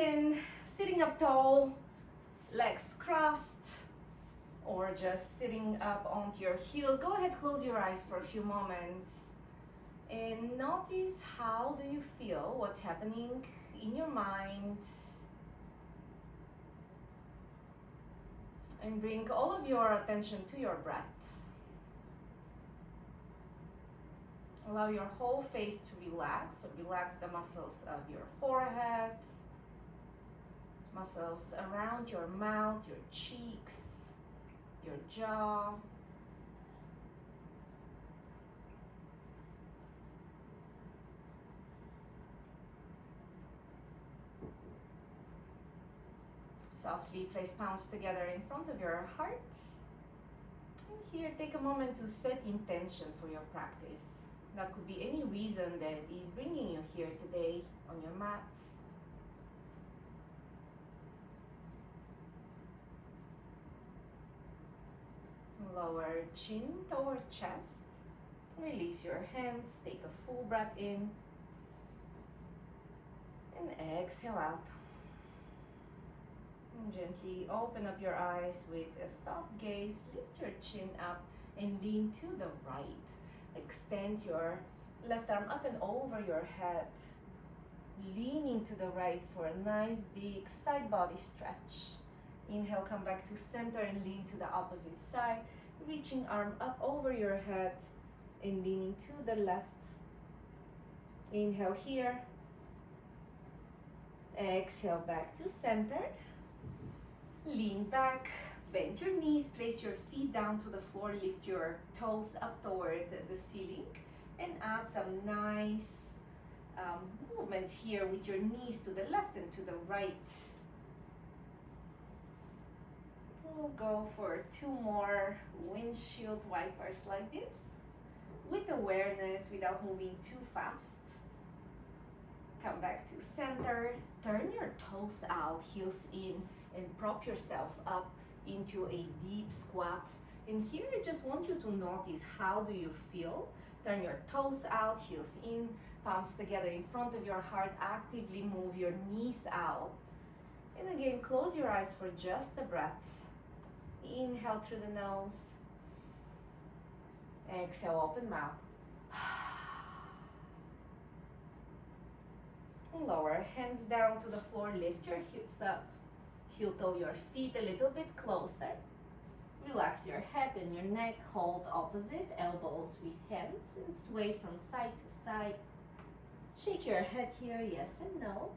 begin sitting up tall, legs crossed, or just sitting up onto your heels. Go ahead, close your eyes for a few moments and notice how do you feel, what's happening in your mind, and bring all of your attention to your breath. Allow your whole face to relax, so relax the muscles of your forehead, muscles around your mouth, your cheeks, your jaw. Softly place palms together in front of your heart. And here, take a moment to set intention for your practice. That could be any reason that is bringing you here today on your mat. Lower chin toward chest. Release your hands. Take a full breath in. And exhale out. And gently open up your eyes with a soft gaze. Lift your chin up and lean to the right. Extend your left arm up and over your head. Leaning to the right for a nice big side body stretch. Inhale, come back to center and lean to the opposite side. Reaching arm up over your head and leaning to the left. Inhale here. Exhale back to center. Lean back, bend your knees, place your feet down to the floor, lift your toes up toward the ceiling, and add some nice movements here with your knees to the left and to the right. We'll go for 2 more windshield wipers like this, with awareness without moving too fast. Come back to center, turn your toes out, heels in, and prop yourself up into a deep squat. And here I just want you to notice how do you feel. Turn your toes out, heels in, palms together in front of your heart. Actively move your knees out. And again, close your eyes for just a breath. Inhale through the nose. Exhale, open mouth. Lower hands down to the floor, lift your hips up. Heel toe your feet a little bit closer. Relax your head and your neck. Hold opposite elbows with hands and sway from side to side. Shake your head here, yes and no.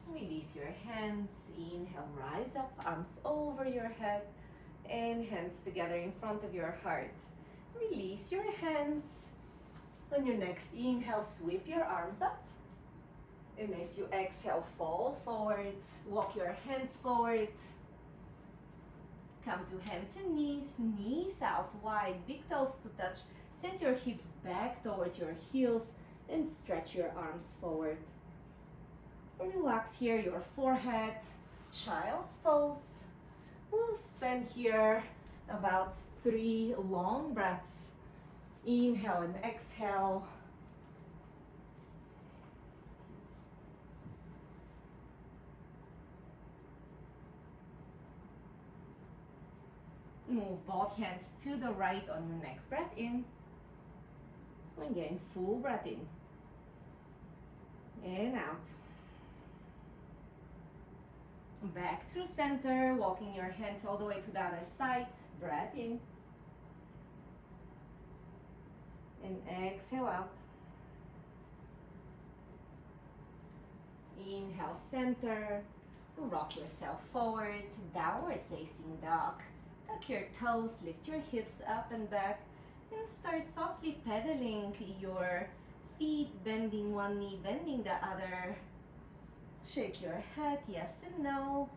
Release your hands. Inhale, rise up, arms over your head, and hands together in front of your heart. Release your hands. On your next inhale, sweep your arms up. And as you exhale, fall forward, walk your hands forward. Come to hands and knees, knees out wide, big toes to touch. Send your hips back toward your heels and stretch your arms forward. Relax here your forehead, child's pose. We'll spend here about 3 long breaths. Inhale and exhale. Move both hands to the right on your next breath in. Again, full breath in. And out. Back through center, walking your hands all the way to the other side. Breath in. And exhale out. Inhale, center. Rock yourself forward, downward facing dog. Tuck your toes, lift your hips up and back, and start softly pedaling your feet, bending one knee, bending the other. Shake your head, yes and no.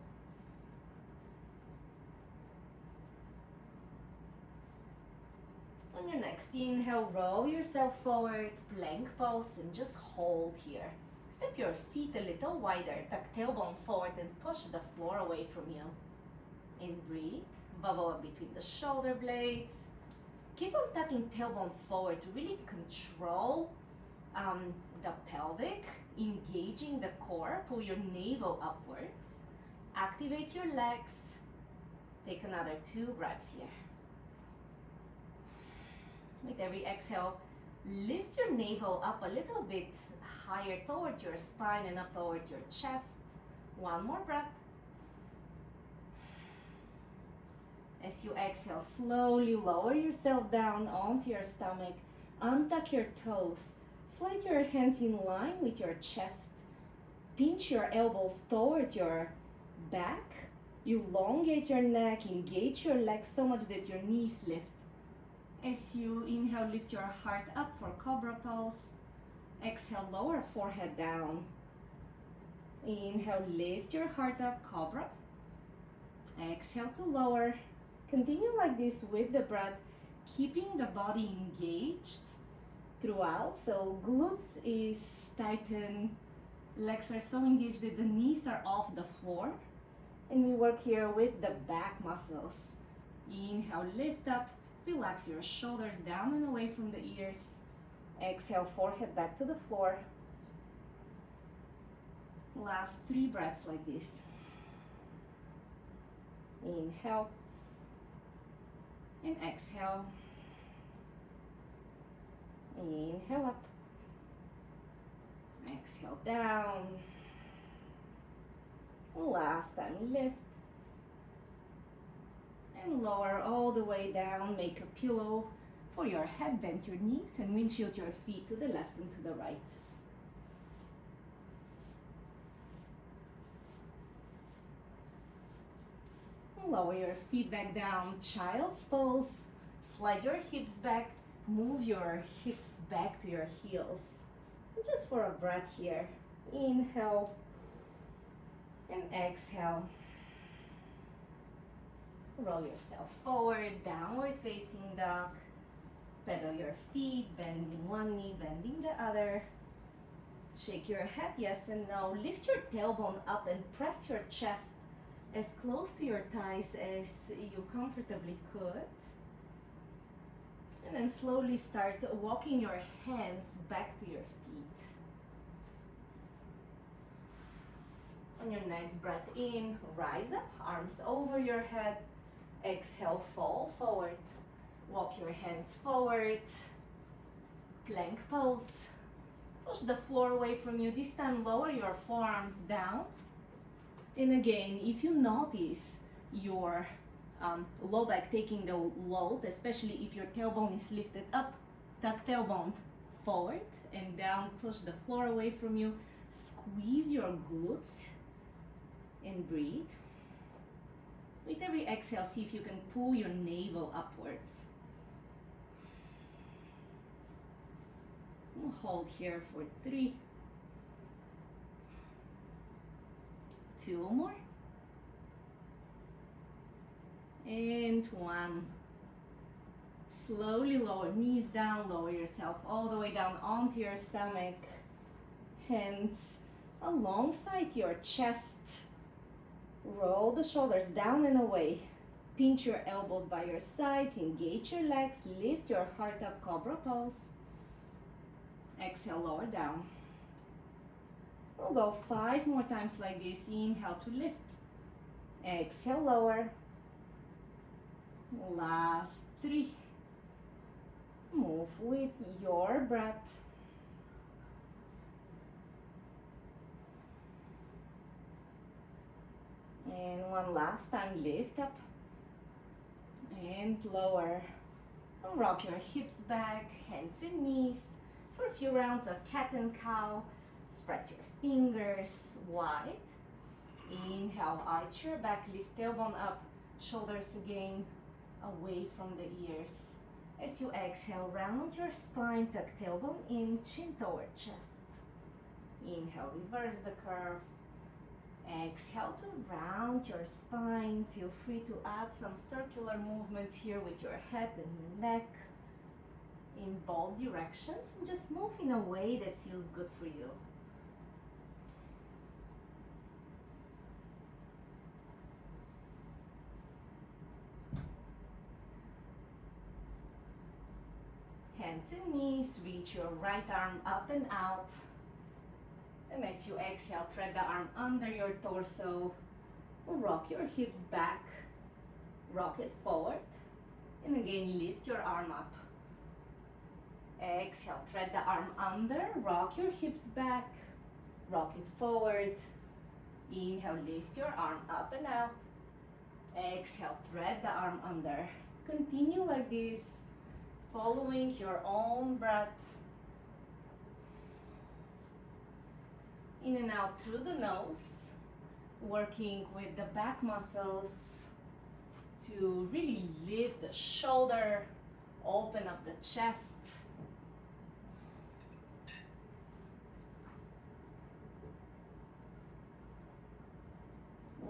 On your next inhale, roll yourself forward, plank pose, and just hold here. Step your feet a little wider, tuck tailbone forward, and push the floor away from you. And breathe. Bubble up between the shoulder blades. Keep on tucking tailbone forward to really control the pelvic, engaging the core, pull your navel upwards, activate your legs. Take another 2 breaths here. With every exhale, lift your navel up a little bit higher toward your spine and up toward your chest. 1 more breath. As you exhale, slowly lower yourself down onto your stomach. Untuck your toes. Slide your hands in line with your chest. Pinch your elbows toward your back. Elongate your neck. Engage your legs so much that your knees lift. As you inhale, lift your heart up for Cobra Pose. Exhale, lower forehead down. Inhale, lift your heart up, Cobra. Exhale to lower. Continue like this with the breath, keeping the body engaged throughout. So glutes is tightened, legs are so engaged that the knees are off the floor. And we work here with the back muscles. Inhale, lift up, relax your shoulders down and away from the ears. Exhale, forehead back to the floor. Last 3 breaths like this. Inhale and exhale. Inhale up. Exhale down. Last time, lift. And lower all the way down. Make a pillow for your head. Bend your knees and windshield your feet to the left and to the right. Lower your feet back down, child's pose. Slide your hips back, move your hips back to your heels. Just for a breath here. Inhale and exhale. Roll yourself forward, downward facing dog. Pedal your feet, bending one knee, bending the other. Shake your head yes and no. Lift your tailbone up and press your chest as close to your thighs as you comfortably could. And then slowly start walking your hands back to your feet. On your next breath in, rise up, arms over your head. Exhale, fall forward. Walk your hands forward. Plank pose. Push the floor away from you. This time lower your forearms down. And again, if you notice your low back taking the load, especially if your tailbone is lifted up, tuck tailbone forward and down, push the floor away from you, squeeze your glutes and breathe. With every exhale, see if you can pull your navel upwards. We'll hold here for 3, 2 more, and 1. Slowly lower knees down, lower yourself all the way down onto your stomach. Hands alongside your chest. Roll the shoulders down and away. Pinch your elbows by your sides, engage your legs, lift your heart up, Cobra Pose. Exhale, lower down. We'll go 5 more times like this. Inhale to lift. Exhale, lower. Last 3. Move with your breath. And one last time, lift up and lower. Rock your hips back, hands and knees for a few rounds of cat and cow. Spread your fingers wide. Inhale, arch your back, lift tailbone up, shoulders again away from the ears. As you exhale, round your spine, tuck tailbone in, chin toward chest. Inhale, reverse the curve. Exhale to round your spine. Feel free to add some circular movements here with your head and your neck in both directions, and just move in a way that feels good for you. hands and knees, reach your right arm up and out. And as you exhale, thread the arm under your torso. Rock your hips back, rock it forward. And again, lift your arm up. Exhale, thread the arm under, rock your hips back, rock it forward. Inhale, lift your arm up and out. Exhale, thread the arm under. Continue like this, following your own breath. In and out through the nose, working with the back muscles to really lift the shoulder, open up the chest.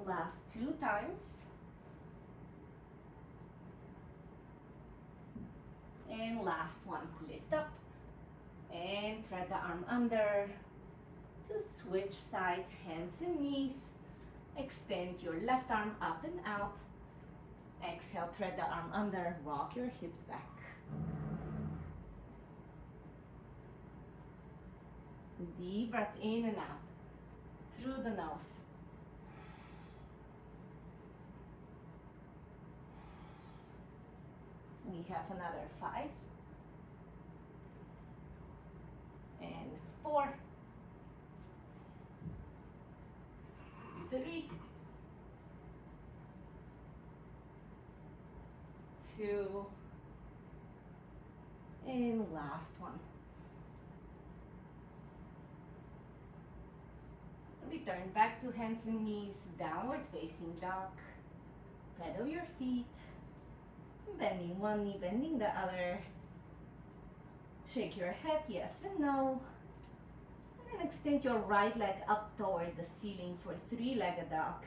Last 2 times. And last one, lift up and thread the arm under. To switch sides, hands and knees. Extend your left arm up and out. Exhale, thread the arm under, rock your hips back. Deep breaths in and out through the nose. We have another 5 and 4, 3, 2, and last one. Return back to hands and knees, downward facing dog. Pedal your feet. Bending one knee, bending the other. Shake your head, yes and no. And then extend your right leg up toward the ceiling for 3-legged dog.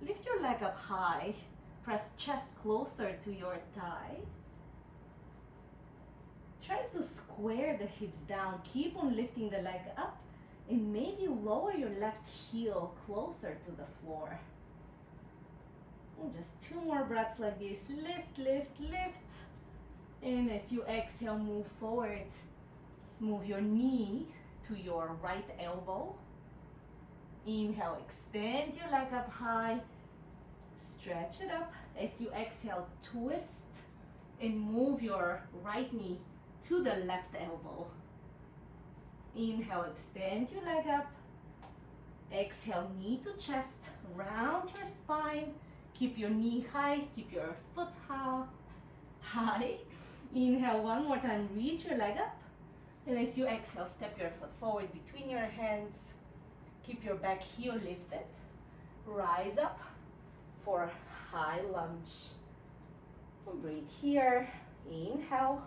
Lift your leg up high. Press chest closer to your thighs. Try to square the hips down. Keep on lifting the leg up. And maybe lower your left heel closer to the floor. And just 2 more breaths like this. Lift, lift, lift. And as you exhale, move forward. Move your knee to your right elbow. Inhale, extend your leg up high. Stretch it up. As you exhale, twist and move your right knee to the left elbow. Inhale, extend your leg up. Exhale, knee to chest. Round your spine. Keep your knee high, keep your foot high. Inhale one more time, reach your leg up. And as you exhale, step your foot forward between your hands. Keep your back heel lifted. Rise up for high lunge. Breathe here, inhale.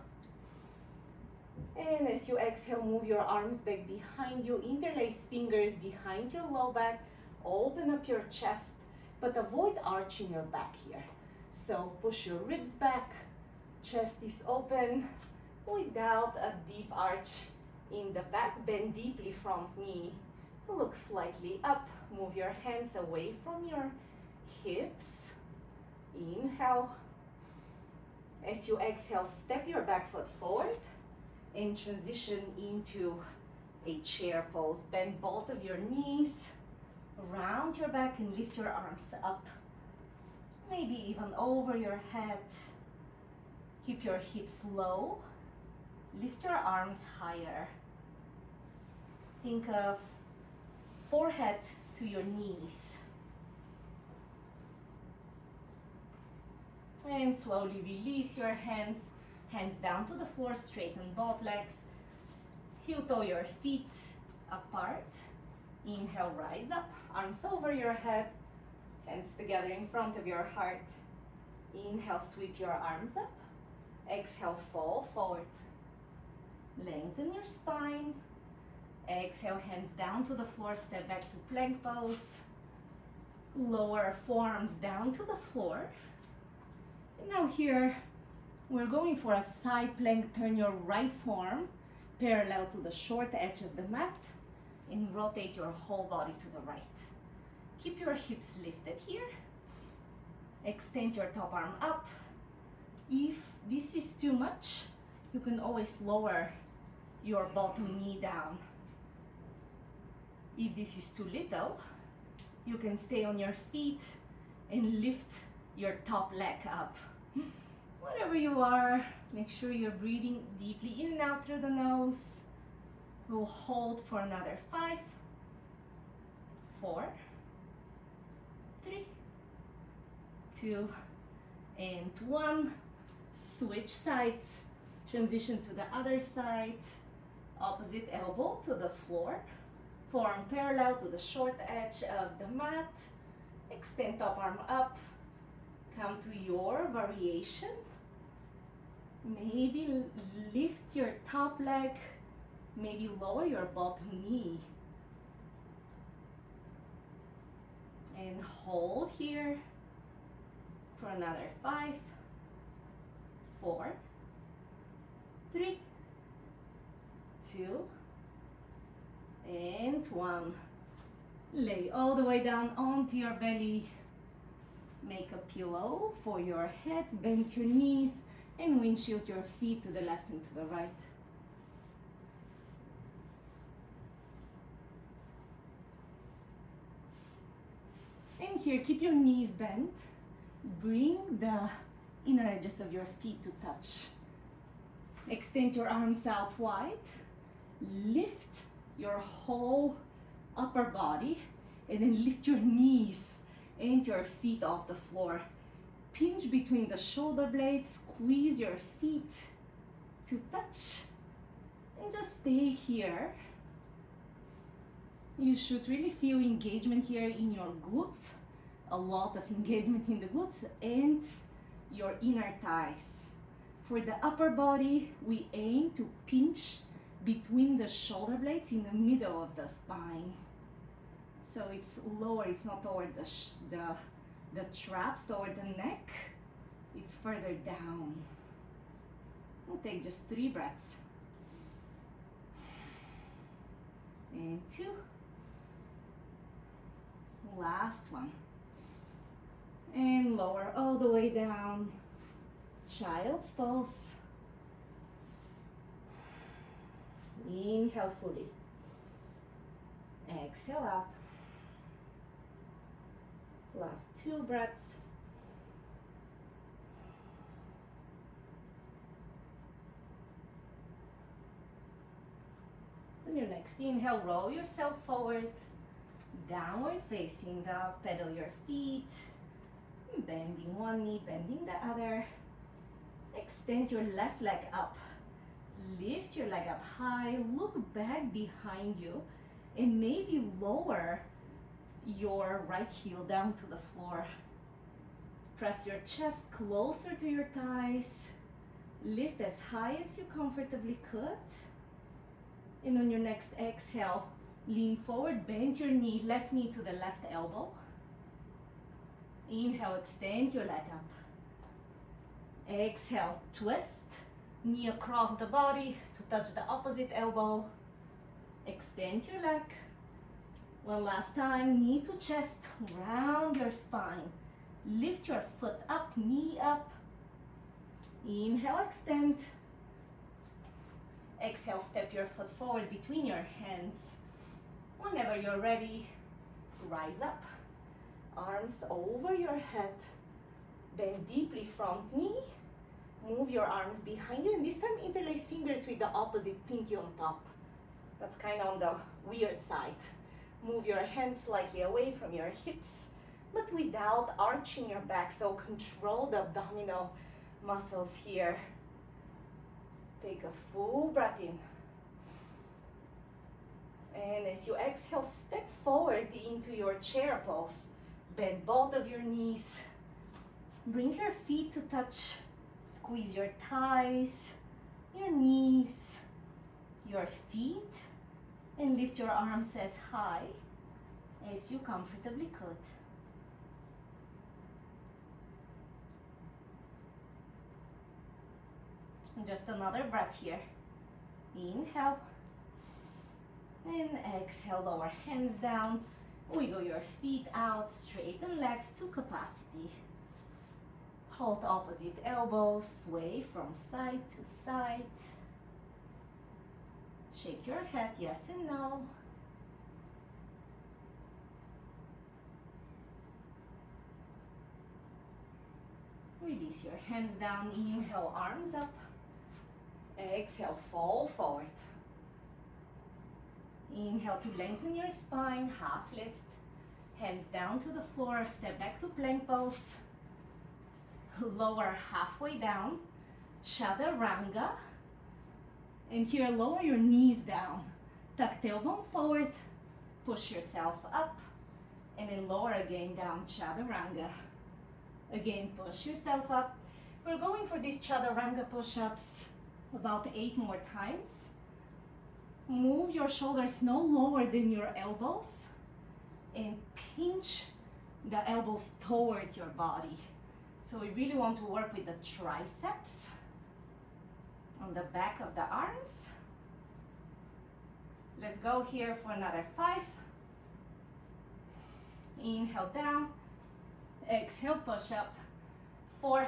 And as you exhale, move your arms back behind you. Interlace fingers behind your low back. Open up your chest. But avoid arching your back here. So push your ribs back, chest is open without a deep arch in the back. Bend deeply front knee, look slightly up. Move your hands away from your hips. Inhale. As you exhale, step your back foot forward and transition into a chair pose. Bend both of your knees. Round your back and lift your arms up, maybe even over your head. Keep your hips low, lift your arms higher. Think of forehead to your knees. And slowly release your hands, hands down to the floor, straighten both legs. Heel toe your feet apart. Inhale, rise up, arms over your head, hands together in front of your heart. Inhale, sweep your arms up. Exhale, fall forward. Lengthen your spine. Exhale, hands down to the floor, step back to plank pose. Lower forearms down to the floor. And now here, we're going for a side plank. Turn your right forearm parallel to the short edge of the mat. And rotate your whole body to the right. Keep your hips lifted here. Extend your top arm up. If this is too much, You can always lower your bottom knee down. If this is too little, you can stay on your feet and lift your top leg up. Whatever you are, make sure you're breathing deeply in and out through the nose. We'll hold for another 5, 4, 3, 2, and 1. Switch sides. Transition to the other side. Opposite elbow to the floor. Forearm parallel to the short edge of the mat. Extend top arm up. Come to your variation. Maybe lift your top leg. Maybe lower your bottom knee. And hold here for another 5, 4, 3, 2, and 1. Lay all the way down onto your belly. Make a pillow for your head. Bend your knees and windshield your feet to the left and to the right. And here, keep your knees bent. Bring the inner edges of your feet to touch. Extend your arms out wide. Lift your whole upper body and then lift your knees and your feet off the floor. Pinch between the shoulder blades, squeeze your feet to touch, and just stay here. You should really feel engagement here in your glutes, a lot of engagement in the glutes and your inner thighs. For the upper body, we aim to pinch between the shoulder blades in the middle of the spine. So it's lower, it's not toward the traps, toward the neck, it's further down. We'll take just 3 breaths. And 2. Last one. And lower all the way down. Child's pose. Inhale fully. Exhale out. Last 2 breaths. On your next inhale, roll yourself forward. Downward facing dog. Pedal your feet. Bending one knee, bending the other. Extend your left leg up. Lift your leg up high. Look back behind you and maybe lower your right heel down to the floor. Press your chest closer to your thighs. Lift as high as you comfortably could. And on your next exhale, lean forward, bend your knee, left knee to the left elbow. Inhale, extend your leg up. Exhale, twist, knee across the body to touch the opposite elbow. Extend your leg. One last time, knee to chest, round your spine. Lift your foot up, knee up. Inhale, extend. Exhale, step your foot forward between your hands. Whenever you're ready, rise up. Arms over your head. Bend deeply front knee. Move your arms behind you, and this time interlace fingers with the opposite pinky on top. That's kind of on the weird side. Move your hands slightly away from your hips, but without arching your back, so control the abdominal muscles here. Take a full breath in. And as you exhale, step forward into your chair pose. Bend both of your knees. Bring your feet to touch. Squeeze your thighs, your knees, your feet, and lift your arms as high as you comfortably could. And just another breath here. Inhale. And exhale, lower hands down. Wiggle your feet out, straighten legs to capacity. Hold opposite elbow, sway from side to side. Shake your head, yes and no. Release your hands down, inhale, arms up. Exhale, fall forward. Inhale to lengthen your spine, half lift. Hands down to the floor, step back to plank pose. Lower halfway down, chaturanga. And here, lower your knees down. Tuck tailbone forward, push yourself up. And then lower again down, chaturanga. Again, push yourself up. We're going for these chaturanga push-ups about 8 more times. Move your shoulders no lower than your elbows and pinch the elbows toward your body. So we really want to work with the triceps on the back of the arms. Let's go here for another 5. Inhale down, exhale, push up. 4,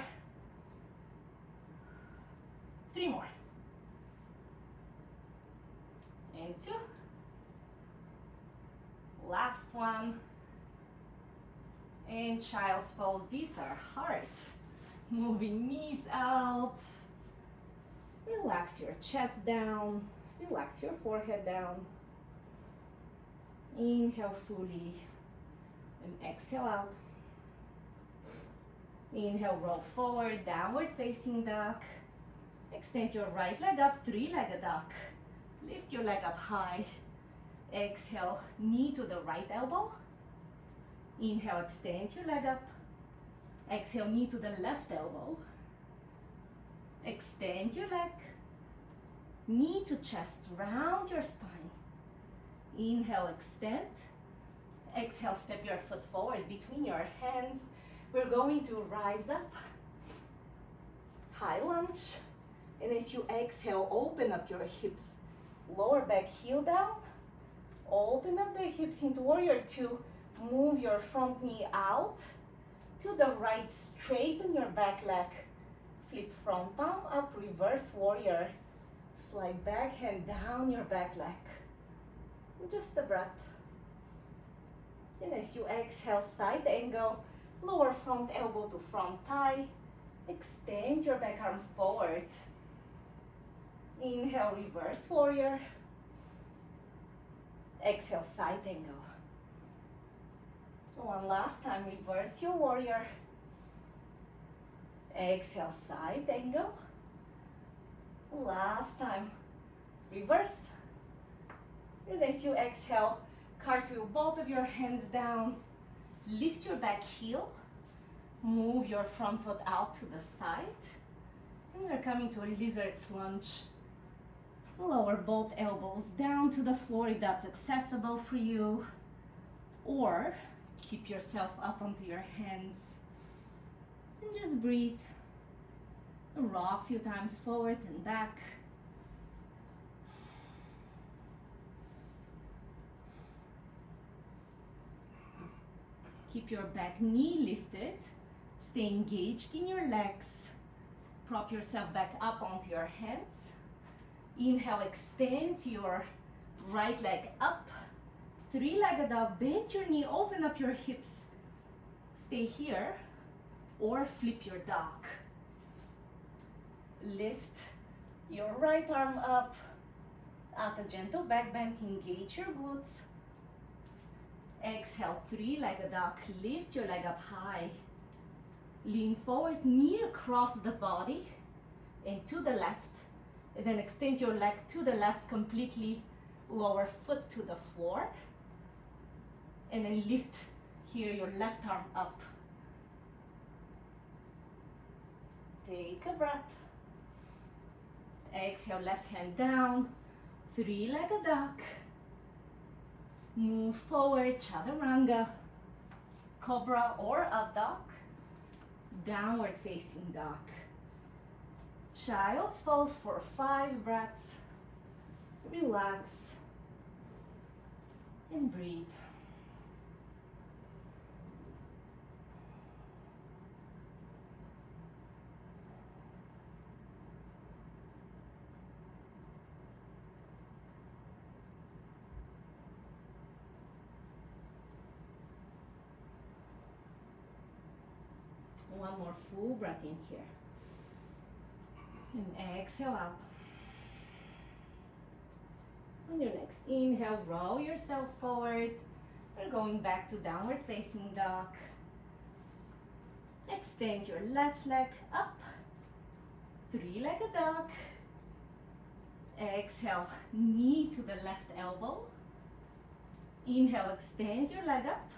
3 more. And 2. Last one. And child's pose. These are hard. Moving knees out. Relax your chest down. Relax your forehead down. Inhale fully. And exhale out. Inhale, roll forward, downward facing dog. Extend your right leg up, 3-legged dog. Lift your leg up high. Exhale, knee to the right elbow. Inhale, extend your leg up. Exhale, knee to the left elbow. Extend your leg. Knee to chest, round your spine. Inhale, extend. Exhale, step your foot forward between your hands. We're going to rise up. High lunge. And as you exhale, open up your hips. Lower back, heel down. Open up the hips into warrior 2. Move your front knee out to the right, straighten your back leg. Flip front palm up, reverse warrior. Slide back hand down your back leg. Just a breath. And as you exhale, side angle, lower front elbow to front thigh. Extend your back arm forward. Inhale, reverse warrior. Exhale, side angle. One last time, reverse your warrior. Exhale, side angle. Last time, reverse. And as you exhale, cartwheel both of your hands down. Lift your back heel. Move your front foot out to the side. And we're coming to a lizard's lunge. Lower both elbows down to the floor if that's accessible for you. Or keep yourself up onto your hands. And just breathe. Rock a few times forward and back. Keep your back knee lifted. Stay engaged in your legs. Prop yourself back up onto your hands. Inhale, extend your right leg up. 3-legged dog, bend your knee, open up your hips. Stay here or flip your dog. Lift your right arm up. At a gentle back bend, engage your glutes. Exhale, 3-legged dog, lift your leg up high. Lean forward, knee across the body and to the left. And then extend your leg to the left completely, lower foot to the floor. And then lift here your left arm up. Take a breath. Exhale, left hand down, 3-legged dog. Move forward, chaturanga, cobra or up dog, downward facing dog. Child's pose for 5 breaths. Relax and breathe. One more full breath in here. And exhale out. On your next inhale, roll yourself forward. We're going back to downward facing dog. Extend your left leg up. Three-legged dog. Exhale, knee to the left elbow. Inhale, extend your leg up.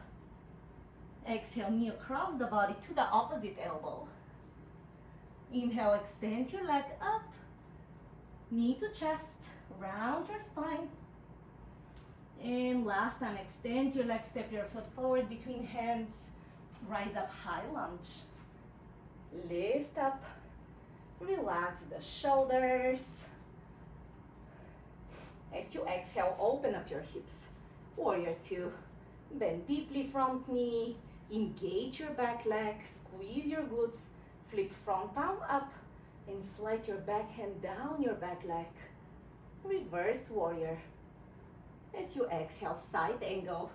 Exhale, knee across the body to the opposite elbow. Inhale, extend your leg up. Knee to chest, round your spine. And last time, extend your leg, step your foot forward between hands. Rise up, high lunge. Lift up. Relax the shoulders. As you exhale, open up your hips. Warrior two. Bend deeply front knee. Engage your back leg. Squeeze your glutes. Flip front palm up. And slide your back hand down your back leg. Reverse warrior. As you exhale, side angle.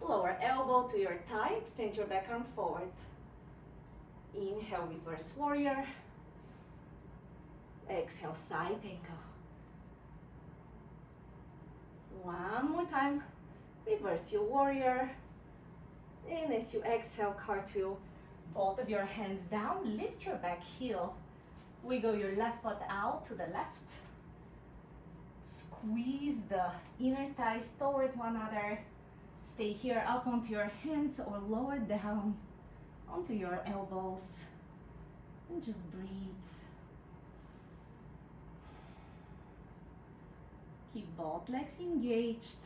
Lower elbow to your thigh. Extend your back arm forward. Inhale, reverse warrior. Exhale, side angle. One more time. Reverse your warrior. And as you exhale, cartwheel. Both of your hands down. Lift your back heel. Wiggle your left foot out to the left. Squeeze the inner thighs toward one another. Stay here up onto your hands or lower down onto your elbows. And just breathe. Keep both legs engaged.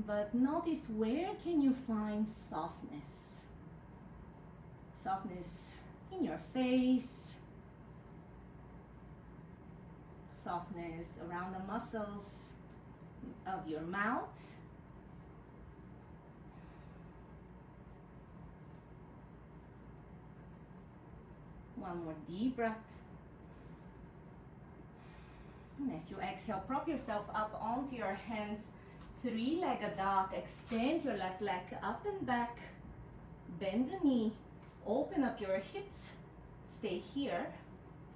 But notice, where can you find softness? Softness in your face. Softness around the muscles of your mouth. One more deep breath. And as you exhale, prop yourself up onto your hands. Three-legged dog. Extend your left leg up and back. Bend the knee. Open up your hips. Stay here.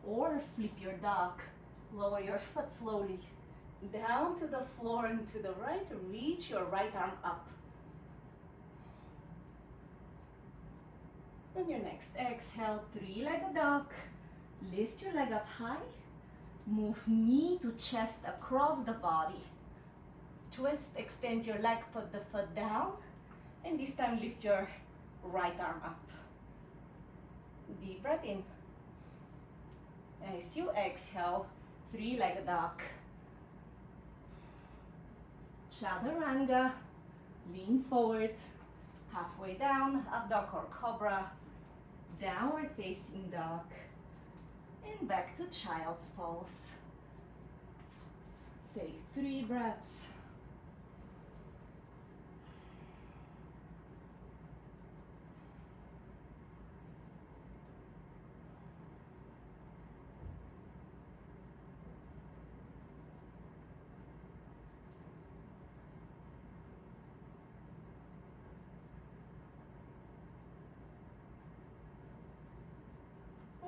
Or flip your dog. Lower your foot slowly. Down to the floor and to the right. Reach your right arm up. On your next exhale, three-legged dog. Lift your leg up high. Move knee to chest across the body. Twist, extend your leg, put the foot down. And this time lift your right arm up. Deep breath in. As you exhale, three-legged dog. Chaturanga. Lean forward. Halfway down, up dog or cobra. Downward facing dog. And back to child's pose. Take 3 breaths.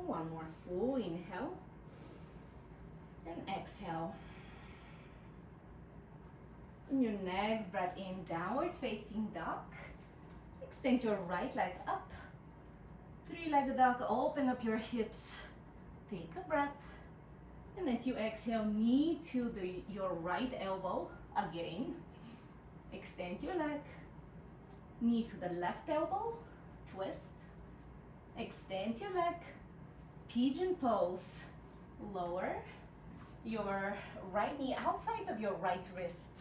One more full inhale and exhale. In your next breath in, downward facing dog. Extend your right leg up. Three-legged dog, open up your hips. Take a breath. And as you exhale, knee to your right elbow again. Extend your leg. Knee to the left elbow. Twist. Extend your leg. Pigeon pose. Lower your right knee outside of your right wrist.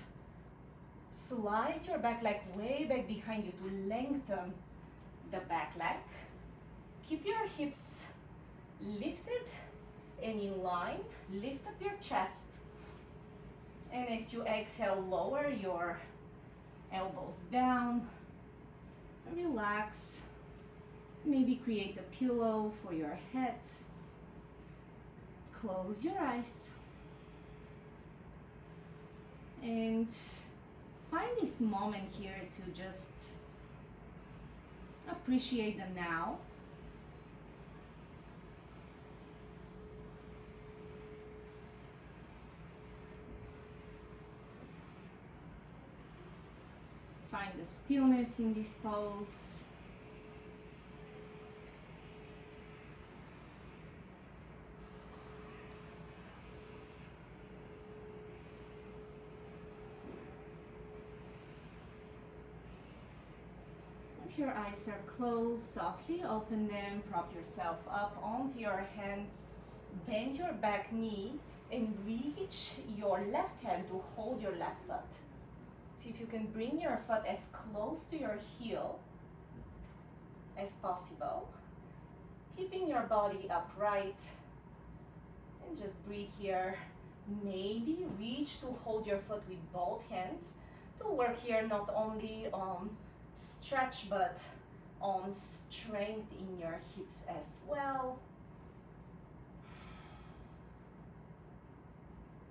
Slide your back leg way back behind you to lengthen the back leg. Keep your hips lifted and in line. Lift up your chest. And as you exhale, lower your elbows down. Relax. Maybe create a pillow for your head. Close your eyes. And find this moment here to just Appreciate the now. Find the stillness in this pose. If your eyes are closed, softly open them, prop yourself up onto your hands, bend your back knee, and reach your left hand to hold your left foot. See if you can bring your foot as close to your heel as possible, keeping your body upright, and just breathe here. Maybe reach to hold your foot with both hands to work here not only on stretch but on strength in your hips as well.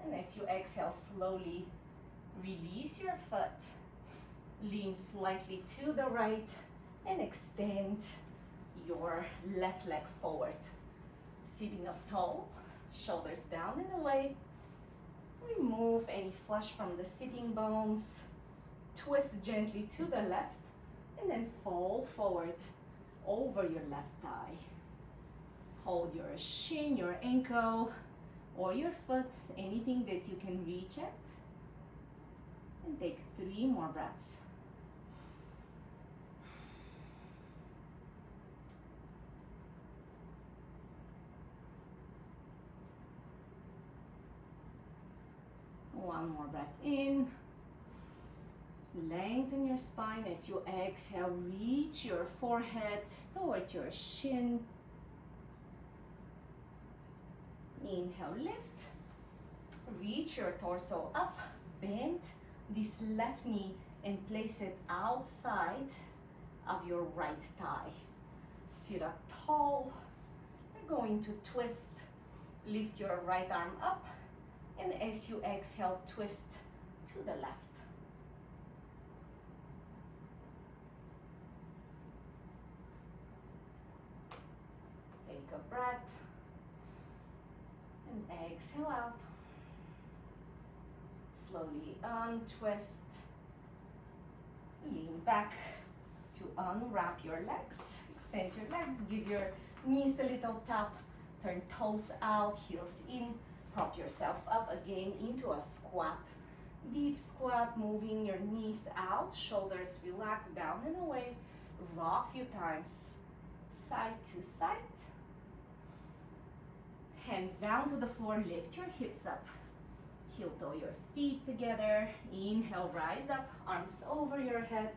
And as you exhale, slowly release your foot, lean slightly to the right, and extend your left leg forward. Sitting up tall, shoulders down and away. Remove any flesh from the sitting bones. Twist gently to the left, and then fall forward over your left thigh. Hold your shin, your ankle, or your foot, anything that you can reach at. And take 3 more breaths. One more breath in. Lengthen your spine as you exhale. Reach your forehead toward your shin. Inhale, lift. Reach your torso up. Bend this left knee and place it outside of your right thigh. Sit up tall. You're going to twist. Lift your right arm up. And as you exhale, twist to the left. Take a breath. And exhale out. Slowly untwist. Lean back to unwrap your legs. Extend your legs. Give your knees a little tap. Turn toes out, heels in. Prop yourself up again into a squat. Deep squat, moving your knees out. Shoulders relax down and away. Rock a few times. Side to side. Hands down to the floor. Lift your hips up. Heel toe your feet together. Inhale, rise up. Arms over your head.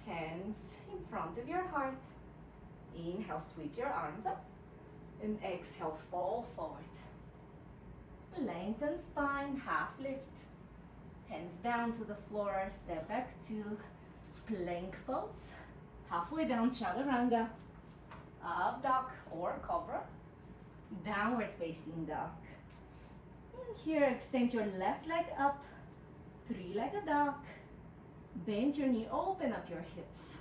Hands in front of your heart. Inhale, sweep your arms up. And exhale, fall forward. Lengthen spine, half lift. Hands down to the floor. Step back to plank pose. Halfway down, chaturanga. Up dog or cobra. Downward facing dog. And here, extend your left leg up. 3-legged dog. Bend your knee, open up your hips.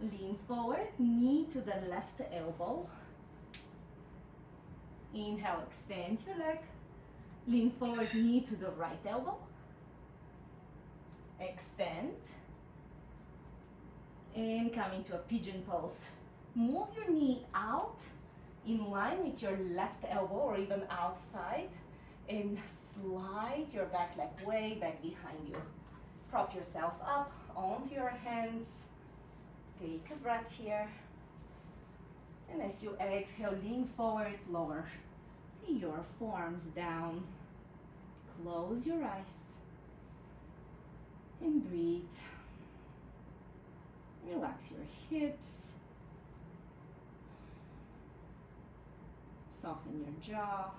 Lean forward, knee to the left elbow. Inhale, extend your leg. Lean forward, knee to the right elbow. Extend. And come into a pigeon pose. Move your knee out in line with your left elbow or even outside. And slide your back leg way back behind you. Prop yourself up onto your hands. Take a breath here. And as you exhale, lean forward, lower your forearms down. Close your eyes. And breathe. Relax your hips. Soften your jaw.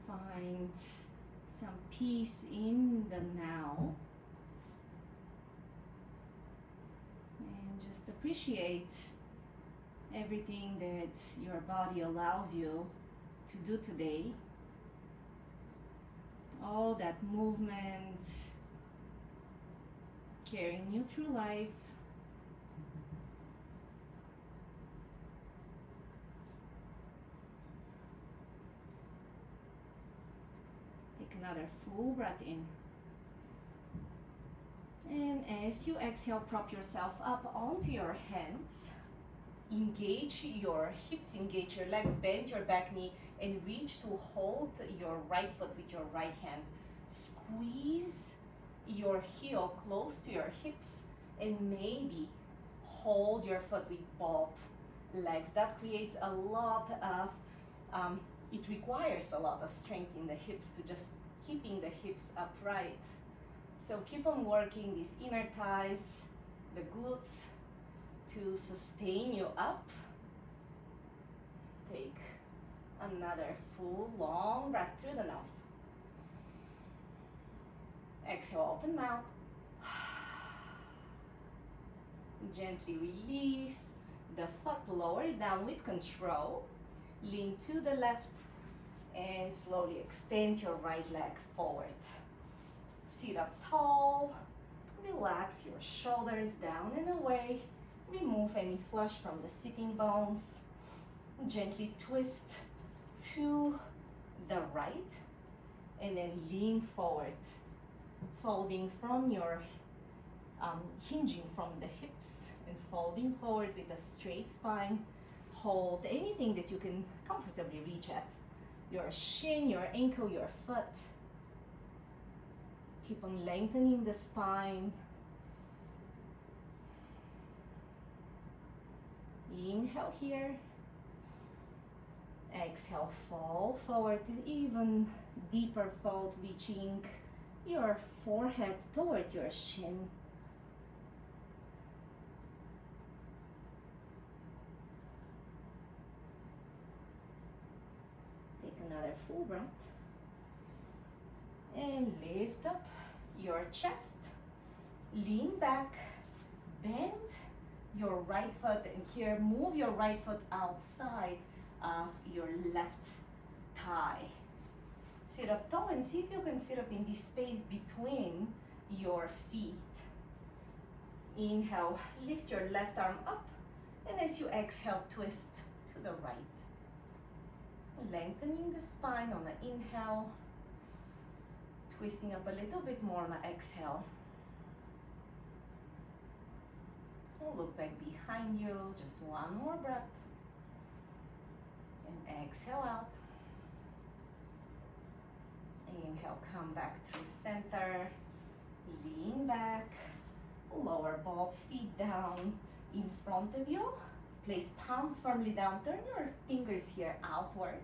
Find some peace in the now. And just appreciate everything that your body allows you to do today. All that movement carrying you through life. Take another full breath in. And as you exhale, prop yourself up onto your hands. Engage your hips, engage your legs, bend your back knee, and reach to hold your right foot with your right hand. Squeeze your heel close to your hips, and maybe hold your foot with both legs. That creates a lot of, it requires a lot of strength in the hips to just keeping the hips upright. So keep on working these inner thighs, the glutes, to sustain you up. Take another full long breath through the nose. Exhale, open mouth. Gently release the foot, lower it down with control. Lean to the left and slowly extend your right leg forward. Sit up tall. Relax your shoulders down and away. Remove any flush from the sitting bones. Gently twist to the right and then lean forward, folding from your, hinging from the hips and folding forward with a straight spine. Hold anything that you can comfortably reach at. Your shin, your ankle, your foot. Keep on lengthening the spine. Inhale here. Exhale, fall forward, even deeper fold, reaching your forehead toward your shin. Take another full breath. And lift up your chest. Lean back, bend your right foot, and here move your right foot outside of your left thigh. Sit up tall and see if you can sit up in this space between your feet. Inhale, lift your left arm up, and as you exhale, twist to the right. Lengthening the spine on the inhale, twisting up a little bit more on the exhale. Look back behind you, just one more breath. And exhale out. Inhale, come back through center. Lean back. Lower both feet down in front of you. Place palms firmly down. Turn your fingers here outward.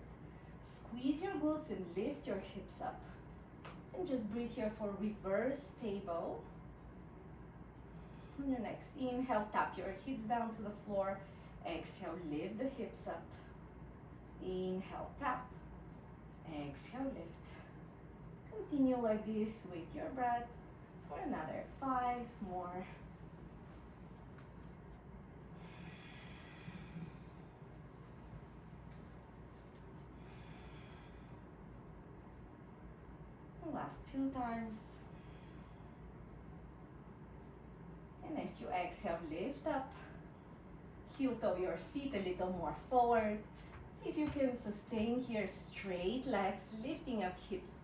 Squeeze your glutes and lift your hips up. And just breathe here for reverse table. On your next inhale, tap your hips down to the floor. Exhale, lift the hips up. Inhale, tap. Exhale, lift. Continue like this with your breath for another 5 more. Last 2 times. And as you exhale, lift up. Heel toe your feet a little more forward. See if you can sustain here, straight legs, lifting up hips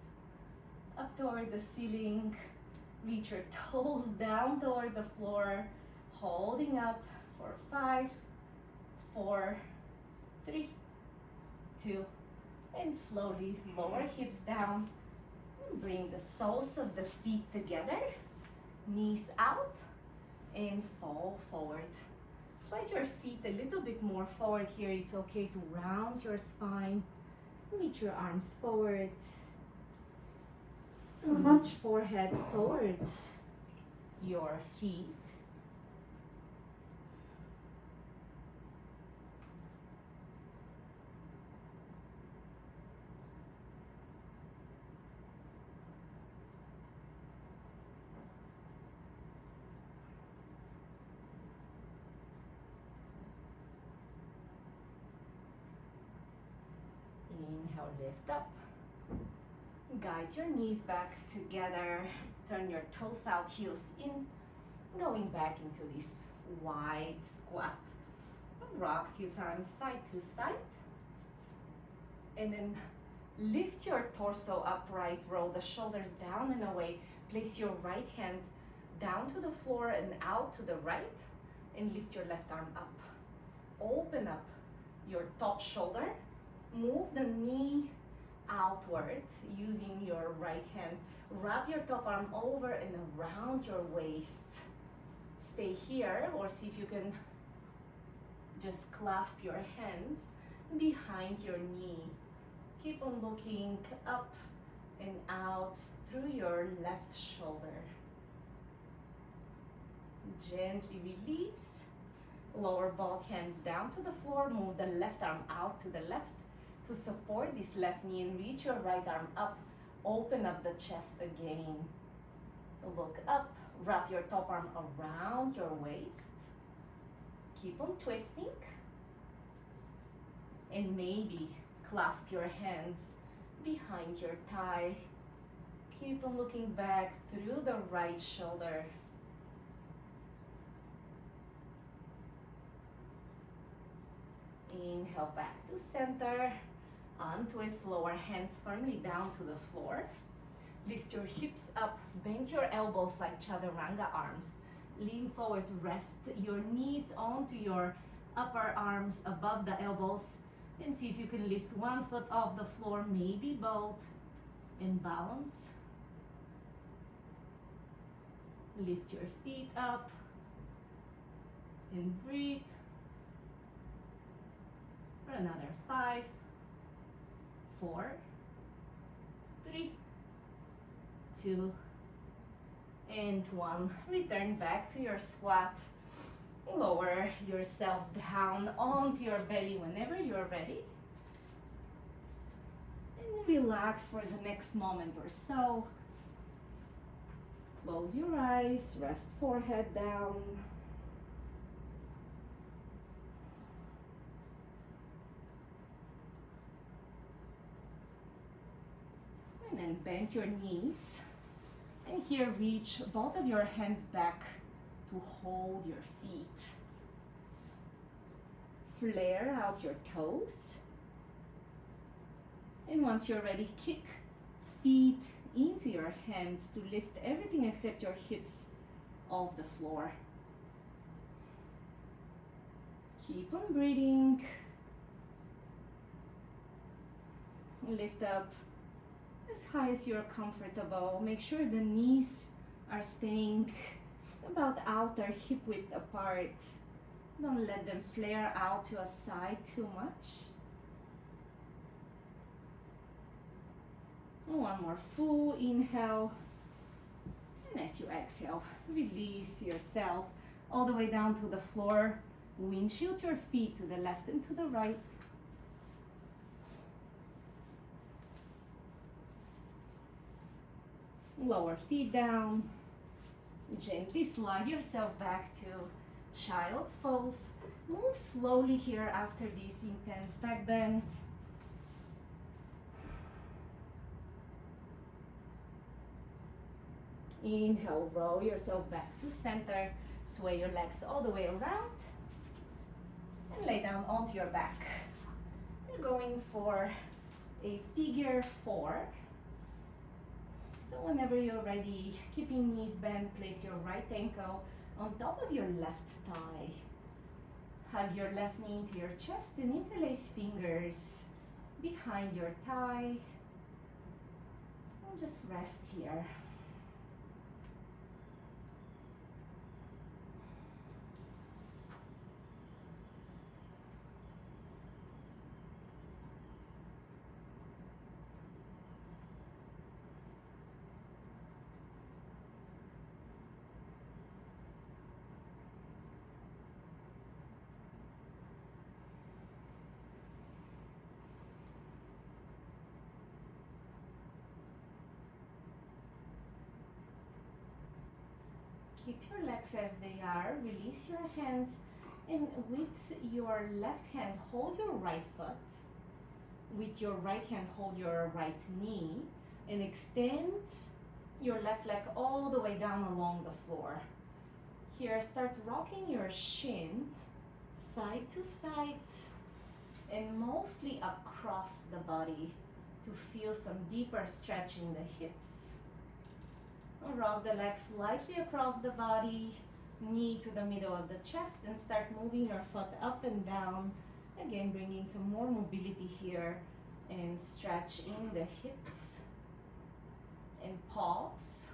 up toward the ceiling. Reach your toes down toward the floor, holding up for 5, 4, 3, 2, and slowly lower hips down. Bring the soles of the feet together, knees out, and fall forward. Slide your feet a little bit more forward here. It's okay to round your spine. Reach your arms forward. Reach forehead towards your feet. Inhale, lift up. Guide your knees back together. Turn your toes out, heels in. Going back into this wide squat. Rock a few times side to side. And then lift your torso upright. Roll the shoulders down and away. Place your right hand down to the floor and out to the right. And lift your left arm up. Open up your top shoulder. Move the knee outward using your right hand. Wrap your top arm over and around your waist. Stay here, or see if you can just clasp your hands behind your knee. Keep on looking up and out through your left shoulder. Gently release. Lower both hands down to the floor. Move the left arm out to the left to support this left knee, and reach your right arm up. Open up the chest again. Look up. Wrap your top arm around your waist. Keep on twisting. And maybe clasp your hands behind your thigh. Keep on looking back through the right shoulder. Inhale back to center. Untwist, lower hands firmly down to the floor. Lift your hips up, bend your elbows like chaturanga arms. Lean forward, rest your knees onto your upper arms above the elbows. And see if you can lift one foot off the floor, maybe both, and balance. Lift your feet up and breathe. For another 5, 4, 3, 2, and 1. Return back to your squat. Lower yourself down onto your belly whenever you're ready. And relax for the next moment or so. Close your eyes, rest forehead down. And then bend your knees. And here reach both of your hands back to hold your feet. Flare out your toes. And once you're ready, kick feet into your hands to lift everything except your hips off the floor. Keep on breathing. Lift up as high as you're comfortable. Make sure the knees are staying about outer hip width apart. Don't let them flare out to a side too much. One more full inhale. And as you exhale, release yourself all the way down to the floor. Windshield your feet to the left and to the right. Lower feet down. Gently slide yourself back to child's pose. Move slowly here after this intense back bend. Inhale, roll yourself back to center. Sway your legs all the way around. And lay down onto your back. You're going for a figure 4. So whenever you're ready, keeping knees bent, place your right ankle on top of your left thigh. Hug your left knee into your chest and interlace fingers behind your thigh. And just rest here. Keep your legs as they are. Release your hands, and with your left hand, hold your right foot. with your right hand, hold your right knee and extend your left leg all the way down along the floor. Here, start rocking your shin side to side and mostly across the body to feel some deeper stretch in the hips. Rock the legs slightly across the body, knee to the middle of the chest, and start moving your foot up and down. Again, bringing some more mobility here and stretch in the hips. And pause.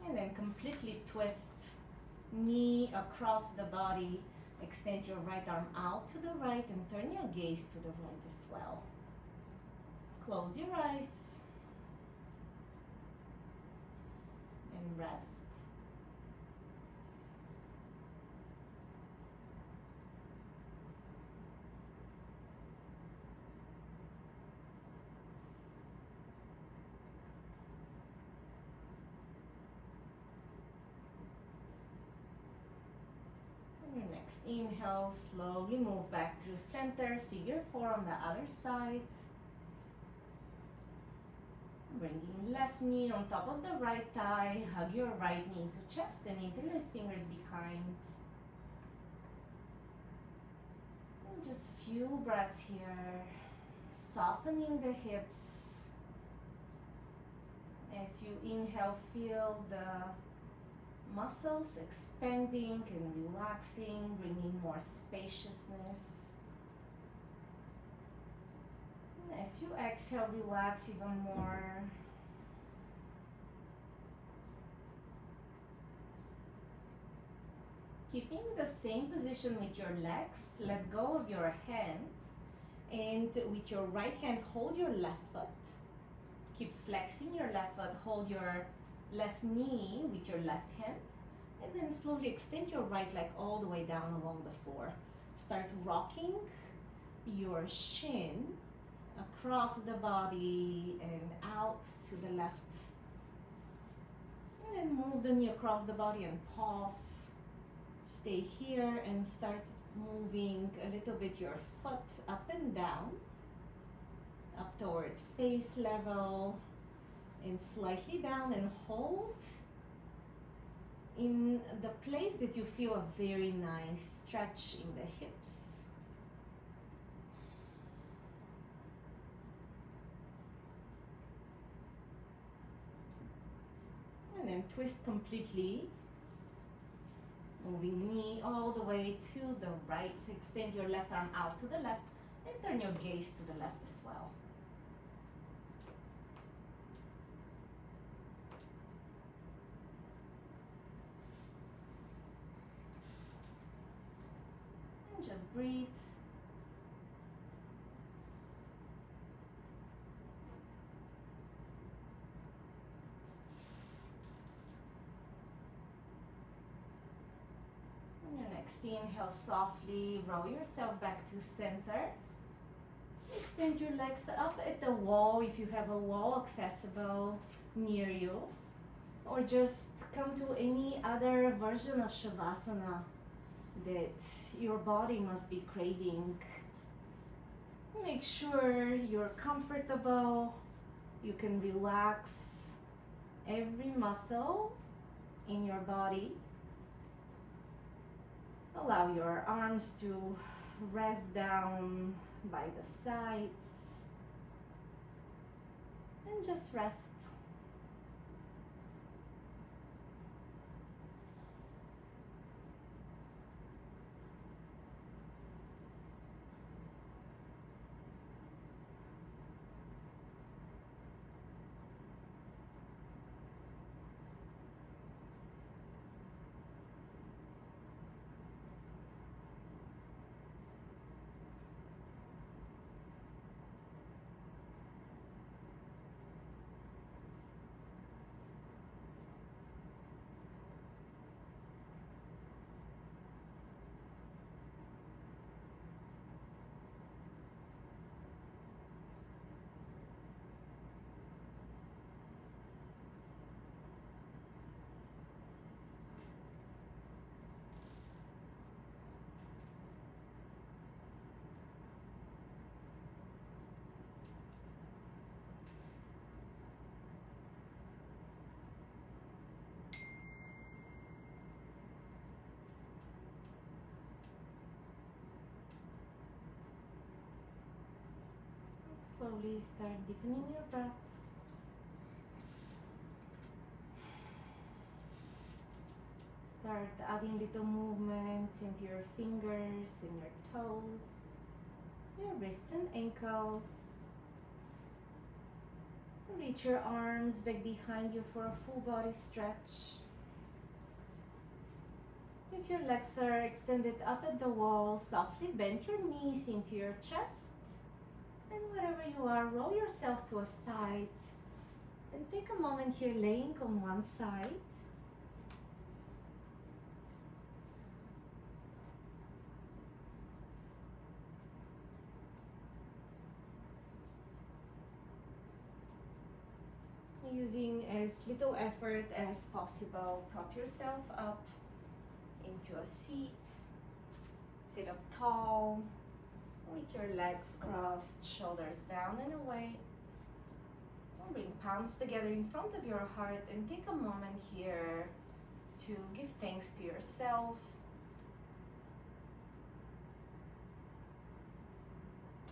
And then completely twist, knee across the body. Extend your right arm out to the right and turn your gaze to the right as well. Close your eyes and rest. Next inhale, slowly move back through center, figure 4 on the other side. Bringing left knee on top of the right thigh, hug your right knee to chest and interlace fingers behind. And just few breaths here, softening the hips. As you inhale, feel the muscles expanding and relaxing, bringing more spaciousness. And as you exhale, relax even more. Keeping the same position with your legs, let go of your hands, and with your right hand, hold your left foot. Keep flexing your left foot, hold your left knee with your left hand, and then slowly extend your right leg all the way down along the floor. Start rocking your shin across the body and out to the left. And then move the knee across the body and pause. Stay here and start moving a little bit your foot up and down, up toward face level, and slightly down, and hold in the place that you feel a very nice stretch in the hips. And then twist completely, moving knee all the way to the right. Extend your left arm out to the left and turn your gaze to the left as well. Just breathe. On your next inhale, softly roll yourself back to center. Extend your legs up at the wall if you have a wall accessible near you, or just come to any other version of Shavasana that your body must be craving. Make sure you're comfortable. You can relax every muscle in your body. Allow your arms to rest down by the sides and just rest. Slowly start deepening your breath. Start adding little movements into your fingers and your toes, your wrists and ankles. Reach your arms back behind you for a full body stretch. If your legs are extended up at the wall, softly bend your knees into your chest. And wherever you are, roll yourself to a side. And take a moment here laying on one side. Using as little effort as possible, prop yourself up into a seat. Sit up tall with your legs crossed, shoulders down and away. Bring palms together in front of your heart and take a moment here to give thanks to yourself.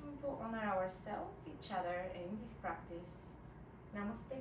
And to honor ourselves, each other in this practice. Namaste.